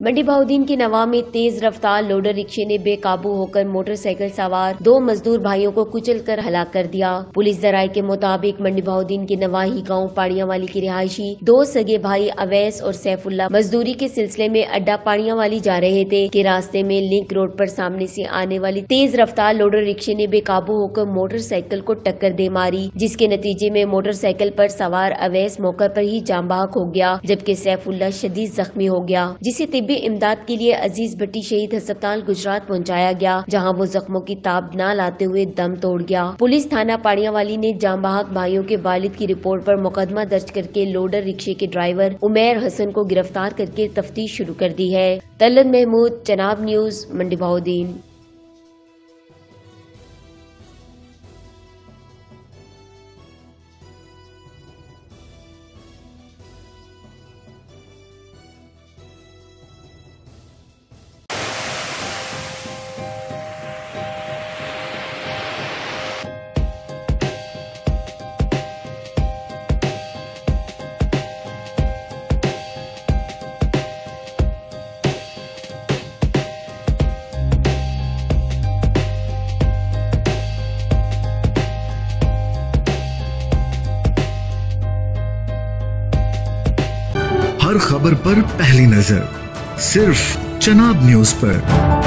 मंडी बहाउद्दीन के नवा में तेज रफ्तार लोडर रिक्शे ने बेकाबू होकर मोटरसाइकिल सवार 2 मजदूर भाइयों को कुचलकर हलाक कर दिया। पुलिस जराये के मुताबिक मंडी बहाउद्दीन के नवाही गांव पाड़ियावाली की रिहायशी 2 सगे भाई अवैस और सैफुल्ला मजदूरी के सिलसिले में अड्डा पाड़ियावाली जा रहे थे कि रास्ते में लिंक रोड पर सामने से आने वाली तेज रफ्तार लोडर रिक्शे ने बेकाबू होकर मोटरसाइकिल को टक्कर दे मारी, जिसके नतीजे में मोटरसाइकिल पर सवार अवैस मौके पर ही जाम बहक हो गया, जबकि सैफुल्ला शदीद जख्मी हो गया, जिसे तिब्बी इमदाद के लिए अजीज भट्टी शहीद अस्पताल गुजरात पहुंचाया गया, जहां वो जख्मों की ताब न लाते हुए दम तोड़ गया। पुलिस थाना पाड़ियावाली ने जाम बहक भाइयों के वालिद की रिपोर्ट पर मुकदमा दर्ज करके लोडर रिक्शे के ड्राइवर उमैर हसन को गिरफ्तार करके तफ्तीश शुरू कर दी है। तलत महमूद, चनाब न्यूज, मंडी बहाउद्दीन। हर खबर पर पहली नजर सिर्फ चनाब न्यूज पर।